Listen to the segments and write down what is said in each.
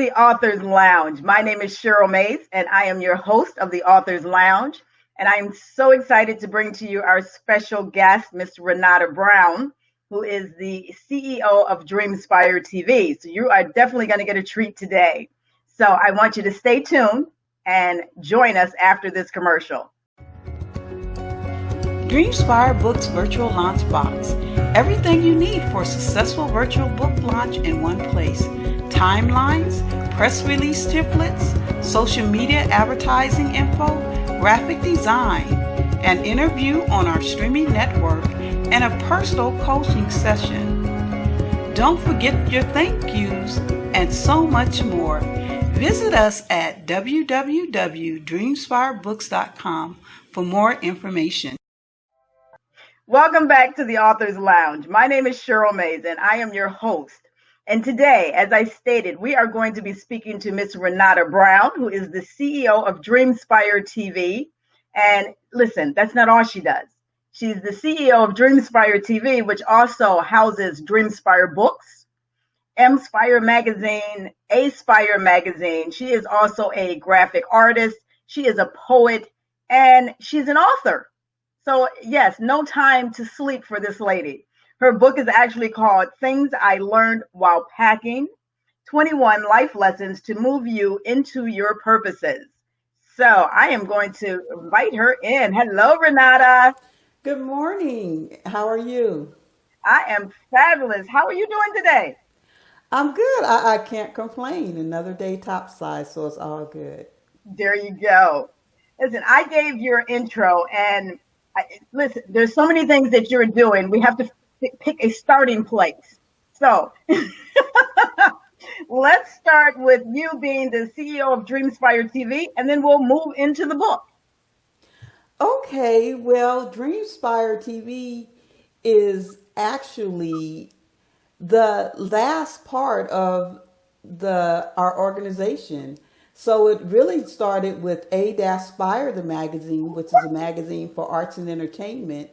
the Author's Lounge. My name is Cheryl Mays, and I am your host of the Author's Lounge. And I am so excited to bring to you our special guest, Ms. Renata Brown, who is the CEO of Dreamspire TV. So you are definitely going to get a treat today. So I want you to stay tuned and join us after this commercial. Dreamspire Books Virtual Launch Box. Everything you need for a successful virtual book launch in one place. Timelines, press release templates, social media advertising info, graphic design, an interview on our streaming network, and a personal coaching session. Don't forget your thank yous and so much more. Visit us at www.dreamspirebooks.com for more information. Welcome back to the Author's Lounge. My name is Cheryl Mays, and I am your host. And today, as I stated, we are going to be speaking to Ms. Renata Brown, who is the CEO of Dreamspire TV. And listen, that's not all she does. She's the CEO of Dreamspire TV, which also houses Dreamspire Books, M-Spire Magazine, A-Spire Magazine. She is also a graphic artist. She is a poet, and she's an author. So yes, no time to sleep for this lady. Her book is actually called Things I Learned While Packing, 21 Life Lessons to Move You into Your Purposes. So I am going to invite her in. Hello, Renata. Good morning. How are you? I am fabulous. How are you doing today? I'm good. I can't complain. Another day topside, so it's all good. There you go. Listen, I gave your intro, and listen, there's so many things that you're doing. We have to pick a starting place. So let's start with you being the CEO of Dreamspire TV, and then we'll move into the book. Okay, well, Dreamspire TV is actually the last part of our organization. So it really started with A-Spire, the magazine, which is a magazine for arts and entertainment.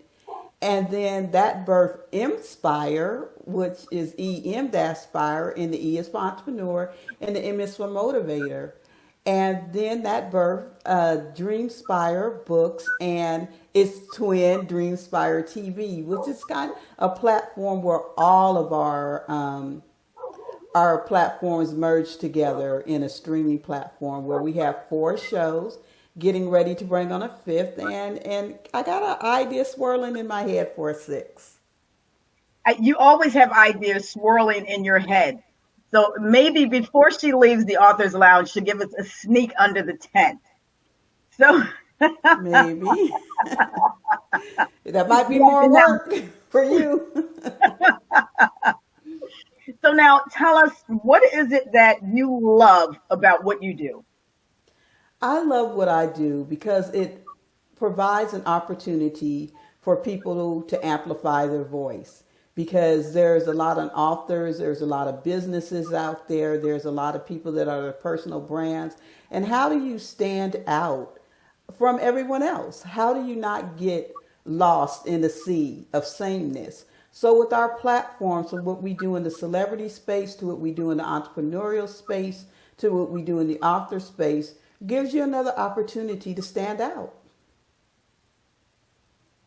And then that birthed M-Spire, which is E-M-Spire, and the E is for entrepreneur, and the M is for motivator. And then that birthed Dreamspire Books and its twin, Dreamspire TV, which is kind of a platform where all of our platforms merge together in a streaming platform where we have 4 shows, getting ready to bring on a 5th, and I got an idea swirling in my head for a 6th. You always have ideas swirling in your head. So maybe before she leaves the Author's Lounge, she'll give us a sneak under the tent. So maybe. That might be more work for you. So now tell us, what is it that you love about what you do? I love what I do because it provides an opportunity for people to amplify their voice. Because there's a lot of authors, there's a lot of businesses out there, there's a lot of people that are personal brands. And how do you stand out from everyone else? How do you not get lost in the sea of sameness? So with our platforms, from what we do in the celebrity space to what we do in the entrepreneurial space to what we do in the author space, gives you another opportunity to stand out.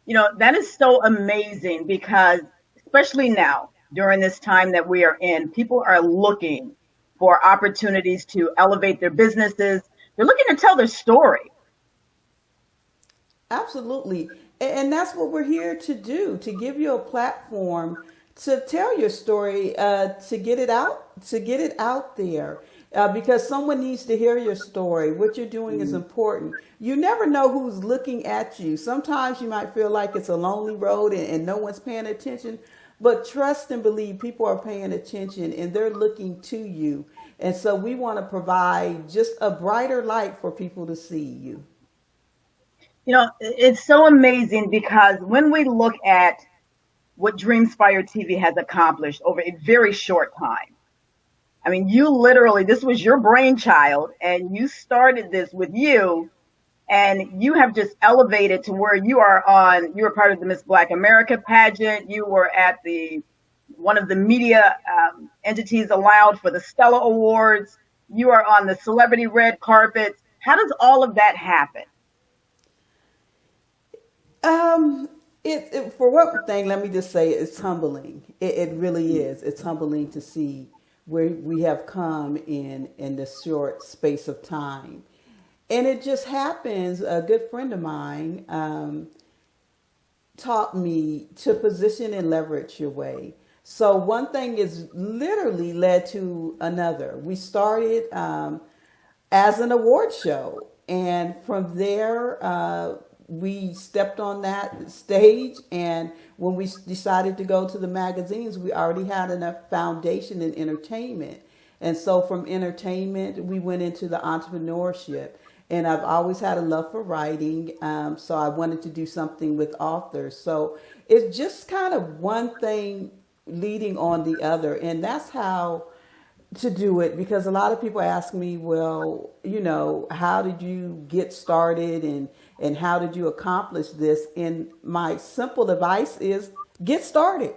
You know, that is so amazing because especially now, during this time that we are in, people are looking for opportunities to elevate their businesses. They're looking to tell their story. Absolutely. And that's what we're here to do, to give you a platform to tell your story, to get it out there. Because someone needs to hear your story. What you're doing is important. You never know who's looking at you. Sometimes you might feel like it's a lonely road and no one's paying attention. But trust and believe people are paying attention and they're looking to you. And so we want to provide just a brighter light for people to see you. You know, it's so amazing because when we look at what Dreamspire TV has accomplished over a very short time, I mean, you literally, this was your brainchild and you started this with you, and you have just elevated to where you are you were part of the Miss Black America pageant. You were at one of the media entities allowed for the Stella Awards. You are on the celebrity red carpets. How does all of that happen? Um, for one thing, let me just say it's humbling. It really is. It's humbling to see where we have come in this short space of time, and it just happens. A good friend of mine taught me to position and leverage your way. So one thing is literally led to another. We started as an award show, and from there we stepped on that stage. And when we decided to go to the magazines, we already had enough foundation in entertainment. And so from entertainment, we went into the entrepreneurship. And I've always had a love for writing, so I wanted to do something with authors. So it's just kind of one thing leading on the other. And that's how to do it, because a lot of people ask me, well, how did you get started, and how did you accomplish this? And my simple advice is get started.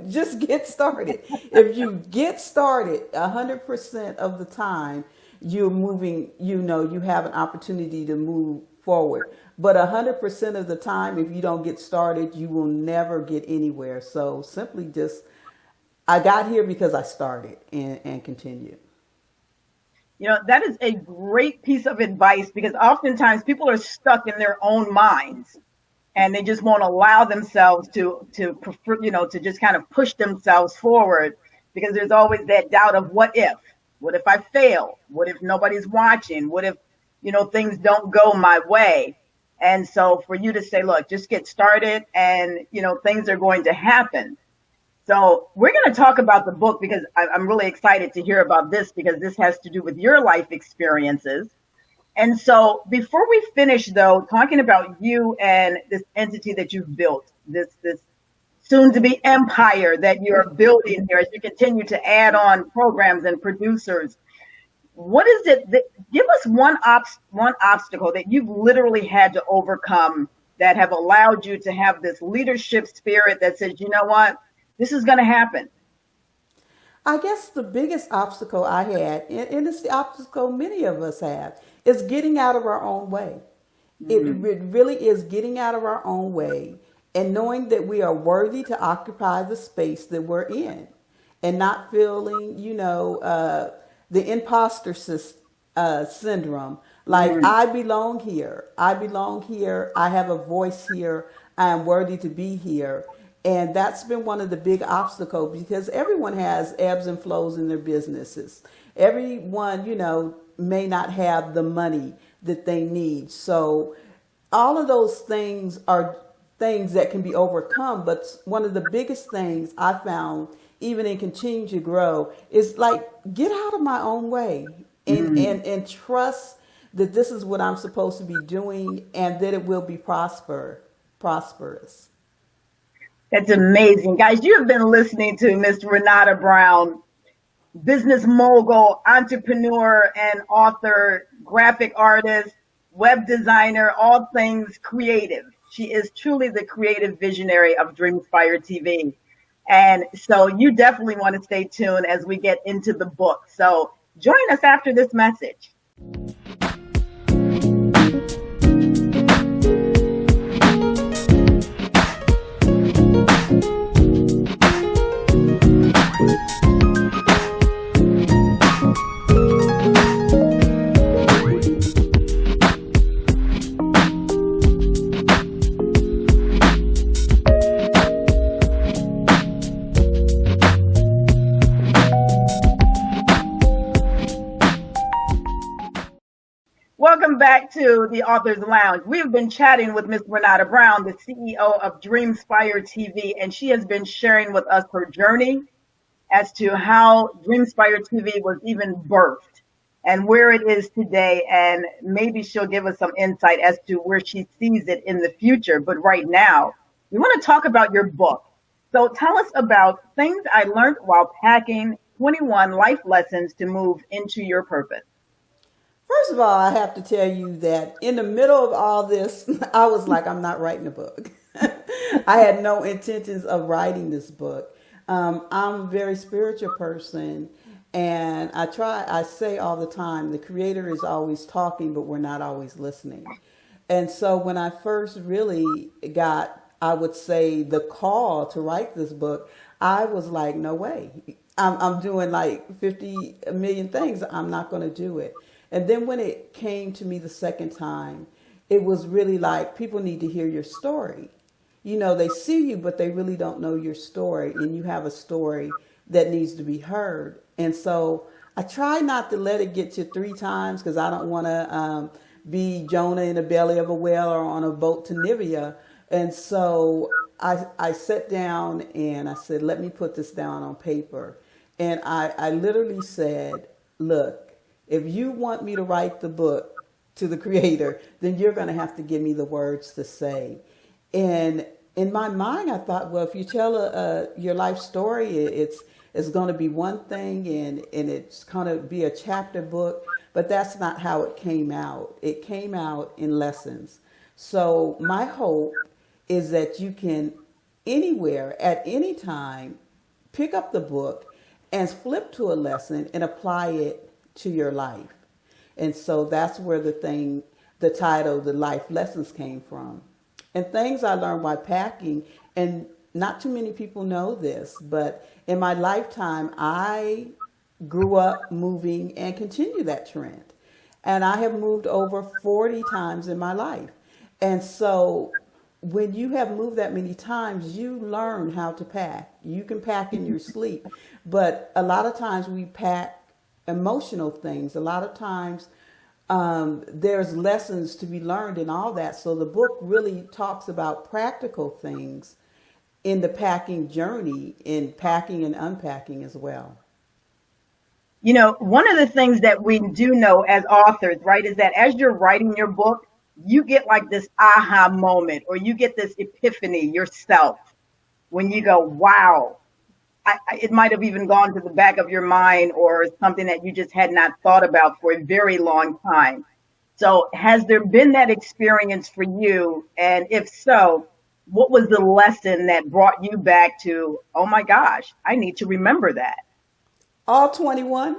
Just get started. If you get started 100% of the time, you're moving, you have an opportunity to move forward. But 100% of the time, if you don't get started, you will never get anywhere. So simply just, I got here because I started and continued. That is a great piece of advice, because oftentimes people are stuck in their own minds and they just won't allow themselves to prefer, to just kind of push themselves forward, because there's always that doubt of what if. What if I fail? What if nobody's watching? What if, things don't go my way? And so for you to say, look, just get started and, things are going to happen. So we're going to talk about the book, because I'm really excited to hear about this, because this has to do with your life experiences. And so before we finish, though, talking about you and this entity that you've built, this soon to be empire that you're building here as you continue to add on programs and producers, what is it that, give us one obstacle that you've literally had to overcome that have allowed you to have this leadership spirit that says, you know what, this is going to happen? I guess the biggest obstacle I had, and it's the obstacle many of us have, is getting out of our own way. It really is getting out of our own way, and knowing that we are worthy to occupy the space that we're in, and not feeling, the imposter syndrome. Like, I belong here. I belong here. I have a voice here. I am worthy to be here. And that's been one of the big obstacles, because everyone has ebbs and flows in their businesses. Everyone, may not have the money that they need. So all of those things are things that can be overcome. But one of the biggest things I found, even in continuing to grow, is like, get out of my own way and trust that this is what I'm supposed to be doing, and that it will be prosperous. That's amazing. Guys, you have been listening to Miss Renata Brown, business mogul, entrepreneur, and author, graphic artist, web designer, all things creative. She is truly the creative visionary of Dreamspire TV. And so you definitely want to stay tuned as we get into the book. So join us after this message. Welcome back to the Author's Lounge. We've been chatting with Miss Renata Brown, the CEO of Dreamspire TV, and she has been sharing with us her journey as to how Dreamspire TV was even birthed and where it is today. And maybe she'll give us some insight as to where she sees it in the future. But right now, we want to talk about your book. So tell us about things I learned while packing, 21 life lessons to move into your purpose. First of all, I have to tell you that in the middle of all this, I was like, I'm not writing a book. I had no intentions of writing this book. I'm a very spiritual person, And I say all the time, the creator is always talking, but we're not always listening. And so when I first really got, I would say, the call to write this book, I was like, no way. I'm doing like 50 million things. I'm not going to do it. And then when it came to me the second time, it was really like, people need to hear your story. You know, they see you, but they really don't know your story. And you have a story that needs to be heard. And so I try not to let it get to 3 times, because I don't want to be Jonah in the belly of a whale or on a boat to Nivea. And so I sat down and I said, let me put this down on paper. And I literally said, look, if you want me to write the book to the creator, then you're going to have to give me the words to say. And in my mind, I thought, well, if you tell your life story, it's going to be one thing, and it's going to be a chapter book. But that's not how it came out. It came out in lessons. So my hope is that you can, anywhere, at any time, pick up the book and flip to a lesson and apply it to your life. And so that's where the title, The Life Lessons, came from. And things I learned by packing, and not too many people know this, but in my lifetime, I grew up moving and continue that trend. And I have moved over 40 times in my life. And so when you have moved that many times, you learn how to pack. You can pack in your sleep, but a lot of times we pack emotional things. A lot of times there's lessons to be learned and all that. So the book really talks about practical things in the packing journey, in packing and unpacking as well. You know, one of the things that we do know as authors, right, is that as you're writing your book, you get like this aha moment, or you get this epiphany yourself when you go, wow, it might have even gone to the back of your mind, or something that you just had not thought about for a very long time. So has there been that experience for you? And if so, what was the lesson that brought you back to, oh my gosh, I need to remember that? All 21.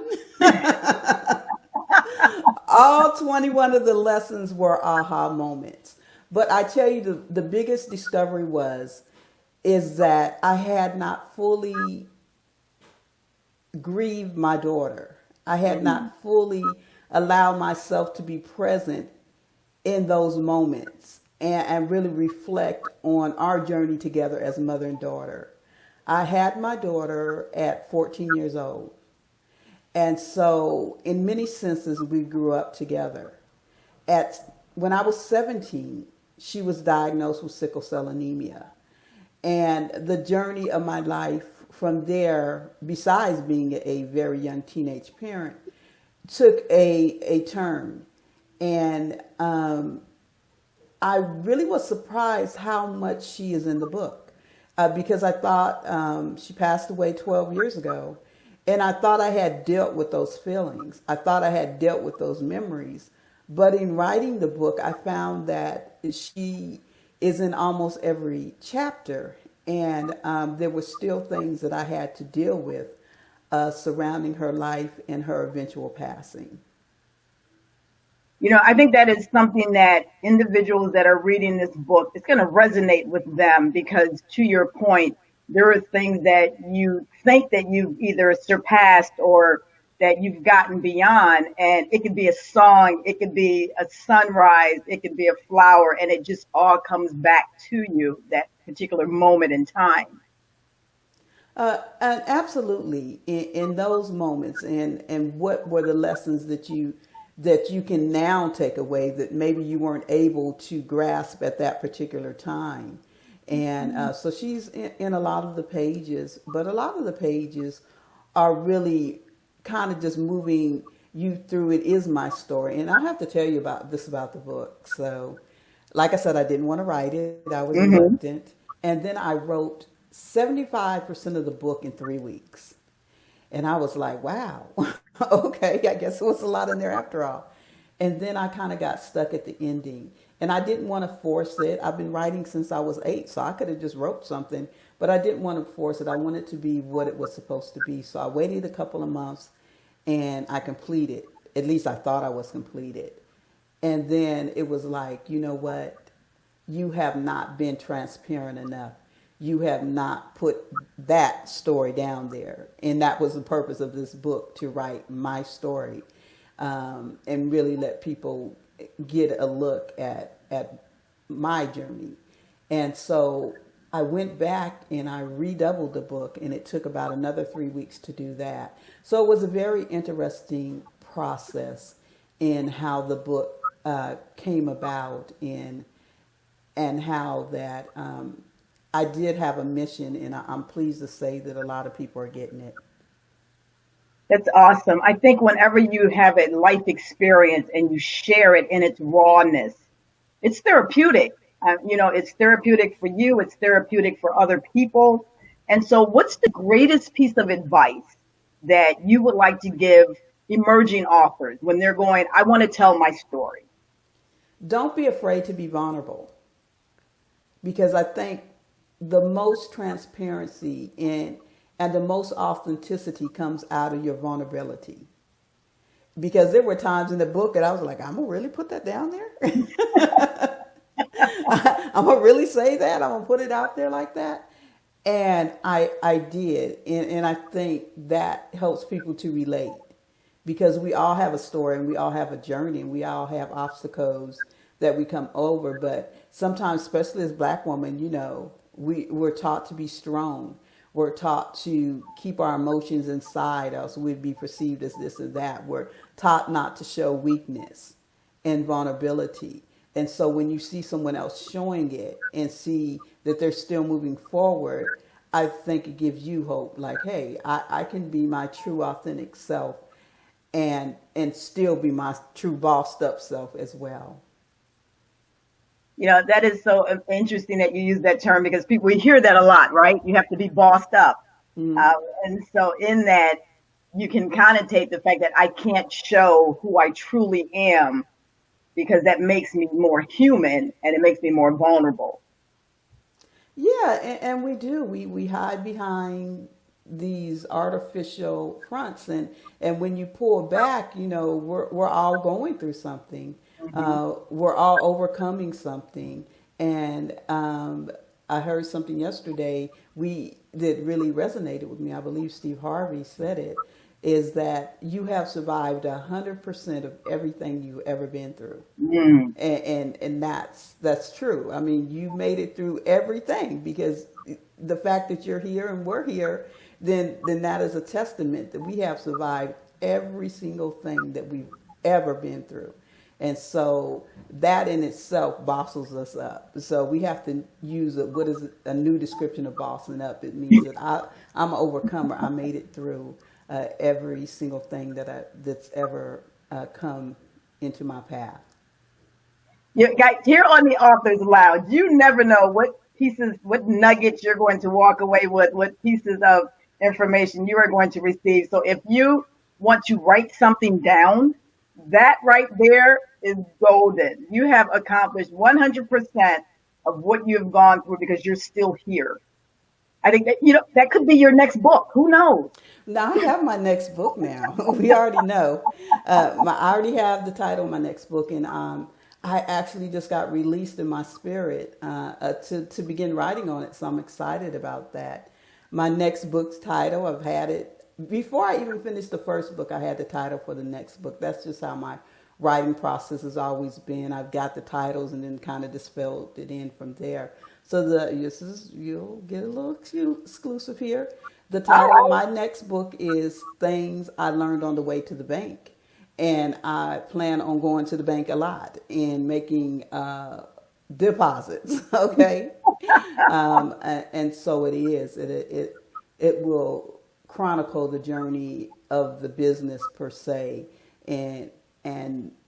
All 21 of the lessons were aha moments. But I tell you, the biggest discovery is that I had not fully grieved my daughter. I had not fully allowed myself to be present in those moments and really reflect on our journey together as mother and daughter. I had my daughter at 14 years old. And so in many senses, we grew up together. When I was 17, she was diagnosed with sickle cell anemia. And the journey of my life from there, besides being a very young teenage parent, took a turn. And I really was surprised how much she is in the book, because I thought she passed away 12 years ago. And I thought I had dealt with those feelings. I thought I had dealt with those memories. But in writing the book, I found that she is in almost every chapter. And there were still things that I had to deal with surrounding her life and her eventual passing. You know, I think that is something that individuals that are reading this book, it's going to resonate with them, because to your point, there are things that you think that you've either surpassed or that you've gotten beyond. And it could be a song, it could be a sunrise, it could be a flower, and it just all comes back to you, that particular moment in time. And absolutely, in those moments, and what were the lessons that you can now take away that maybe you weren't able to grasp at that particular time. And so she's in a lot of the pages, but a lot of the pages are really kind of just moving you through. It is my story. And I have to tell you about the book. So like I said, I didn't want to write it. I was reluctant. And then I wrote 75% of the book in 3 weeks. And I was like, wow, okay, I guess it was a lot in there after all. And then I kind of got stuck at the ending. And I didn't want to force it. I've been writing since I was 8, so I could have just wrote something. But I didn't want to force it. I wanted it to be what it was supposed to be. So I waited a couple of months. and I completed. At least I thought I was completed. And then it was like, you know what? You have not been transparent enough. You have not put that story down there. And that was the purpose of this book, to write my story, and really let people get a look at my journey. And so I went back and I redoubled the book, and it took about another 3 weeks to do that. So it was a very interesting process in how the book came about, and how that I did have a mission, and I'm pleased to say that a lot of people are getting it. That's awesome. I think whenever you have a life experience and you share it in its rawness, it's therapeutic. It's therapeutic for you, it's therapeutic for other people. And so, what's the greatest piece of advice that you would like to give emerging authors when they're going, I want to tell my story? Don't be afraid to be vulnerable, because I think the most transparency and the most authenticity comes out of your vulnerability. Because there were times in the book that I was like, I'm gonna really put that down there. I'm gonna really say that. I'm gonna put it out there like that. And I did, and I think that helps people to relate, because we all have a story and we all have a journey and we all have obstacles that we come over. But sometimes, especially as Black women, we're taught to be strong. We're taught to keep our emotions inside us. We'd be perceived as this or that. We're taught not to show weakness and vulnerability. And so when you see someone else showing it and see that they're still moving forward, I think it gives you hope. Like, hey, I can be my true authentic self, and still be my true bossed up self as well. That is so interesting that you use that term, because we hear that a lot, right? You have to be bossed up. Mm. And so in that, you can connotate the fact that I can't show who I truly am, because that makes me more human and it makes me more vulnerable. Yeah, and we do. We hide behind these artificial fronts, and when you pull back, we're all going through something. We're all overcoming something. And I heard something yesterday that really resonated with me. I believe Steve Harvey said it, is that you have survived 100% of everything you've ever been through. Mm. And that's true. I mean, you made it through everything, because the fact that you're here and we're here, then that is a testament that we have survived every single thing that we've ever been through. And so that in itself bosses us up. So we have to use what is a new description of bossing up. It means that I'm an overcomer. I made it through every single thing that's ever come into my path. You guys, here on the Authors Lounge, you never know what nuggets you're going to walk away with, what pieces of information you are going to receive. So if you want to write something down, that right there is golden. You have accomplished 100% of what you have gone through, because you're still here. I think that, that could be your next book. Who knows? Now I have my next book now. We already know. I already have the title of my next book, and I actually just got released in my spirit to begin writing on it. So I'm excited about that. My next book's title, I've had it before I even finished the first book. I had the title for the next book. That's just how my writing process has always been. I've got the titles and then kind of dispelled it in from there. So you'll get a little exclusive here. The title of my next book is Things I Learned on the Way to the Bank. And I plan on going to the bank a lot and making deposits. Okay. And so it is. It will chronicle the journey of the business per se, and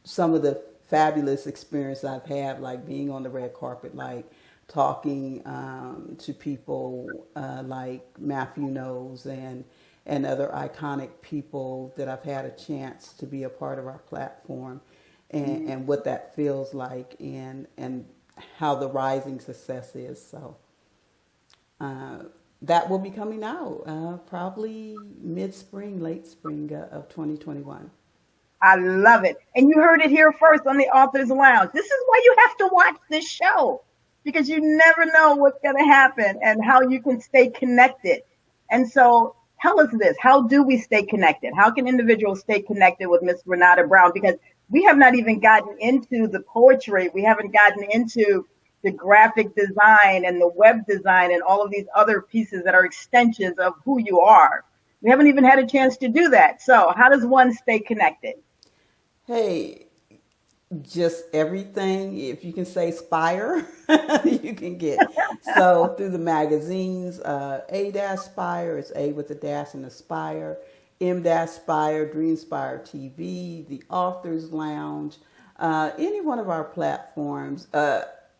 some of the fabulous experience I've had, like being on the red carpet, like talking to people like Matthew Knowles and other iconic people that I've had a chance to be a part of our platform, and what that feels like, and how the rising success is. So that will be coming out probably mid-spring, late spring of 2021. I love it. And you heard it here first on the Authors Lounge. This is why you have to watch this show, because you never know what's going to happen and how you can stay connected. And so tell us this. How do we stay connected? How can individuals stay connected with Miss Renata Brown? Because we have not even gotten into the poetry. We haven't gotten into the graphic design and the web design and all of these other pieces that are extensions of who you are. We haven't even had a chance to do that. So how does one stay connected? Hey, just everything. If you can say Spire, you can get. So through the magazines, A-Spire, it's A with a dash and a Spire, M-Spire, Dreamspire TV, the Authors Lounge, any one of our platforms.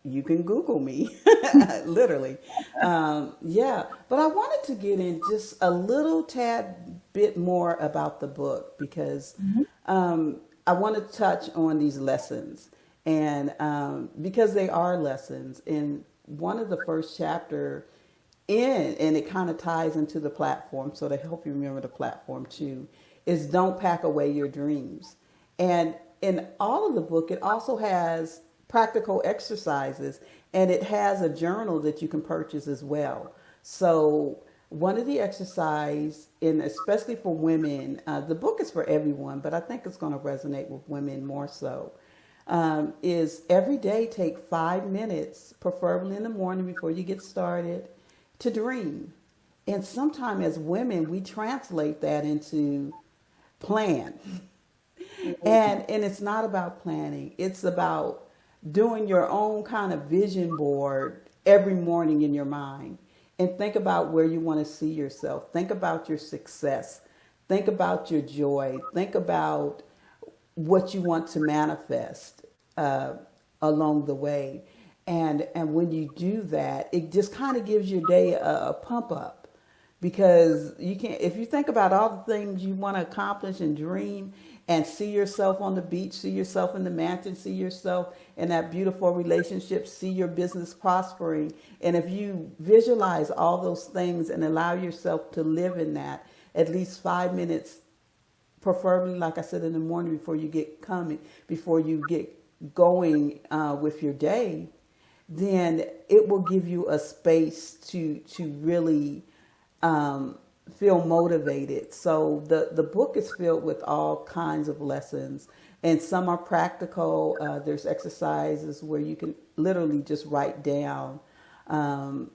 You can Google me, literally. Yeah, but I wanted to get in just a little tad bit more about the book because I want to touch on these lessons, and because they are lessons. In one of the first chapter, and it kind of ties into the platform, so to help you remember the platform too, is don't pack away your dreams. And in all of the book, it also has practical exercises, and it has a journal that you can purchase as well. So one of the exercise, and especially for women, the book is for everyone, but I think it's going to resonate with women more so, is every day take 5 minutes, preferably in the morning before you get started, to dream. And sometimes as women, we translate that into plan. And it's not about planning. It's about doing your own kind of vision board every morning in your mind. And think about where you want to see yourself. Think about your success. Think about your joy. Think about what you want to manifest along the way. And when you do that, it just kind of gives your day a pump up. Because you can't, if you think about all the things you want to accomplish and dream and see yourself on the beach, see yourself in the mansion, see yourself in that beautiful relationship, see your business prospering. And if you visualize all those things and allow yourself to live in that at least 5 minutes, preferably, like I said, in the morning before you get going with your day, then it will give you a space to really feel motivated. So the book is filled with all kinds of lessons, and some are practical. There's exercises where you can literally just write down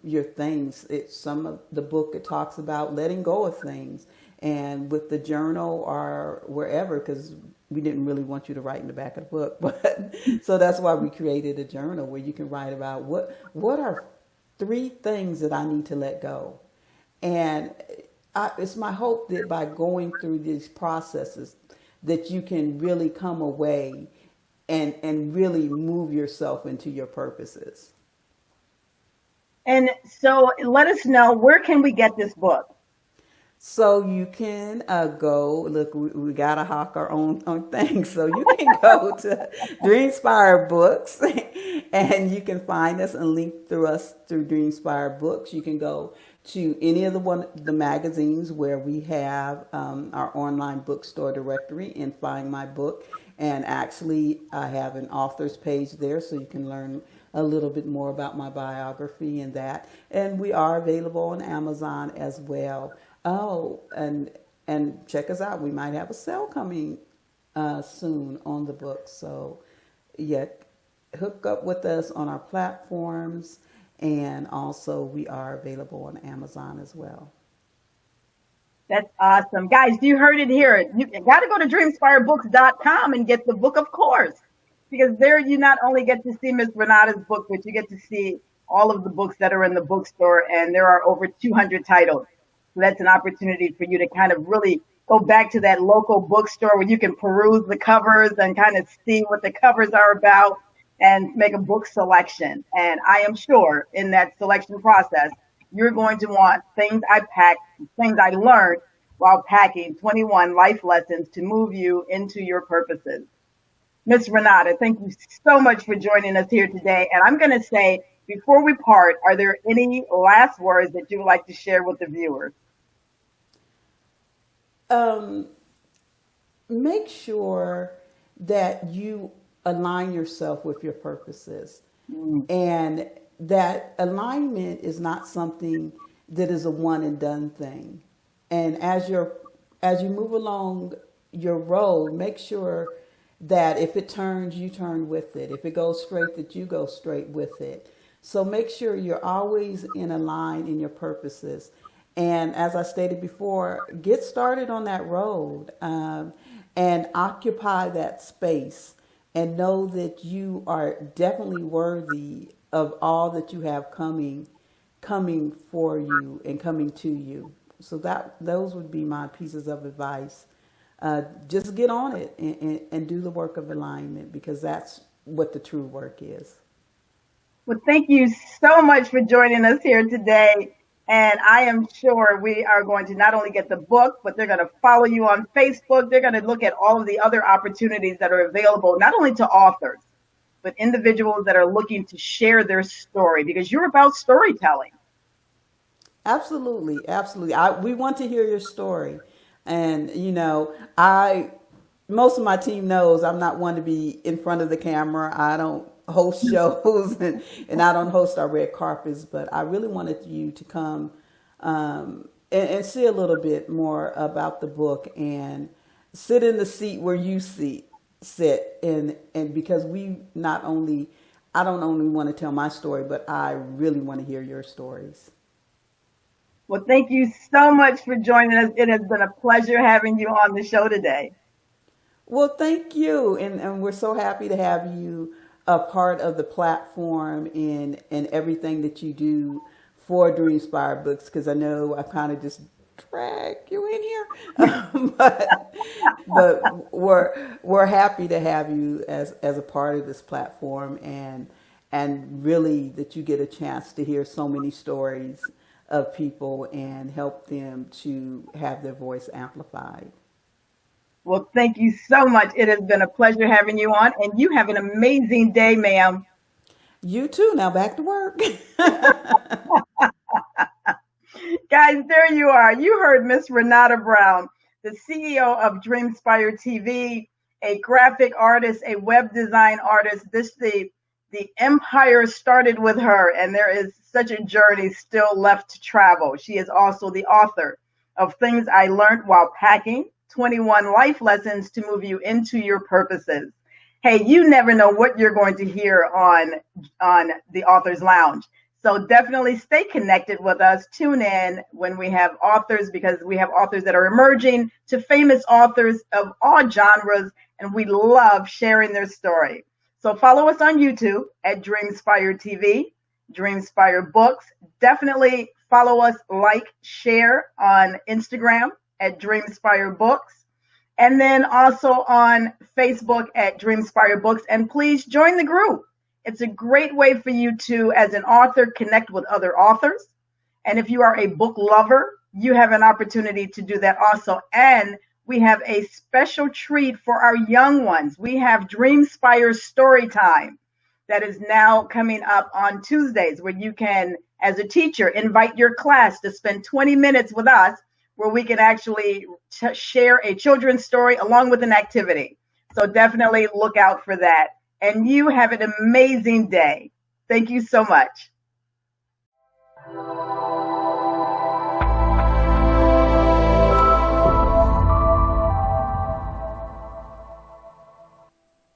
your things. Some of the book, it talks about letting go of things, and with the journal or wherever, because we didn't really want you to write in the back of the book, but so that's why we created a journal where you can write about what are 3 things that I need to let go. And it's my hope that by going through these processes that you can really come away and really move yourself into your purposes. And so let us know, where can we get this book? So you can go, look, we got to hawk our own thing. So you can go to Dreamspire Books and you can find us and link through us through Dreamspire Books. You can go to any of the magazines where we have our online bookstore directory and find my book. And actually, I have an author's page there, so you can learn a little bit more about my biography and that. And we are available on Amazon as well. Oh, and check us out. We might have a sale coming soon on the book. So, yeah, hook up with us on our platforms. And also, we are available on Amazon as well. That's awesome. Guys, you heard it here. You got to go to dreamspirebooks.com and get the book, of course, because there you not only get to see Miss Renata's book, but you get to see all of the books that are in the bookstore, and there are over 200 titles. So that's an opportunity for you to kind of really go back to that local bookstore where you can peruse the covers and kind of see what the covers are about and make a book selection. And I am sure in that selection process, you're going to want things I packed, things I learned while packing 21 life lessons to move you into your purposes. Miss Renata, thank you so much for joining us here today. And I'm going to say Before we part, are there any last words that you would like to share with the viewers? Um, Make sure that you align yourself with your purposes, Mm. and that alignment is not something that is a one and done thing. And as you move along your road, make sure that if it turns, you turn with it. If it goes straight, that you go straight with it. So make sure you're always in a line in your purposes. And as I stated before, get started on that road, and occupy that space, and know that you are definitely worthy of all that you have coming for you and coming to you. So that those would be my pieces of advice. Just get on it, and do the work of alignment, because that's what the true work is. Well, thank you so much for joining us here today. And I am sure we are going to not only get the book, but they're going to follow you on Facebook. They're going to look at all of the other opportunities that are available, not only to authors, but individuals that are looking to share their story, because you're about storytelling. Absolutely, absolutely. We want to hear your story, and I most of my team knows I'm not one to be in front of the camera. I don't host shows, and I don't host our red carpets. But I really wanted you to come, and see a little bit more about the book, and sit in the seat where you sit, and because we not only I don't only want to tell my story, but I really want to hear your stories. Well, thank you so much for joining us. It has been a pleasure having you on the show today. Well, thank you. And we're so happy to have you a part of the platform, and everything that you do for Dreamspire Books, because I know I kind of just drag you in here. But we're happy to have you as a part of this platform, and really that you get a chance to hear so many stories of people and help them to have their voice amplified. Well, thank you so much. It has been a pleasure having you on, and you have an amazing day, ma'am. You too. Now back to work. Guys, there you are. You heard Miss Renata Brown, the CEO of Dreamspire TV, a graphic artist, a web design artist. The empire started with her, and there is such a journey still left to travel. She is also the author of Things I Learned While Packing, 21 Life Lessons to Move You into Your Purposes. Hey, you never know what you're going to hear on the Author's Lounge. So definitely stay connected with us. Tune in when we have authors, because we have authors that are emerging to famous authors of all genres, and we love sharing their story. So follow us on YouTube at Dreamspire TV, Dreamspire Books. Definitely follow us, like, share on Instagram at Dreamspire Books, and then also on Facebook at Dreamspire Books. And please join the group. It's a great way for you to, as an author, connect with other authors. And if you are a book lover, you have an opportunity to do that also. And we have a special treat for our young ones. We have Dreamspire Storytime that is now coming up on Tuesdays, where you can, as a teacher, invite your class to spend 20 minutes with us, where we can actually share a children's story along with an activity. So definitely look out for that. And you have an amazing day. Thank you so much.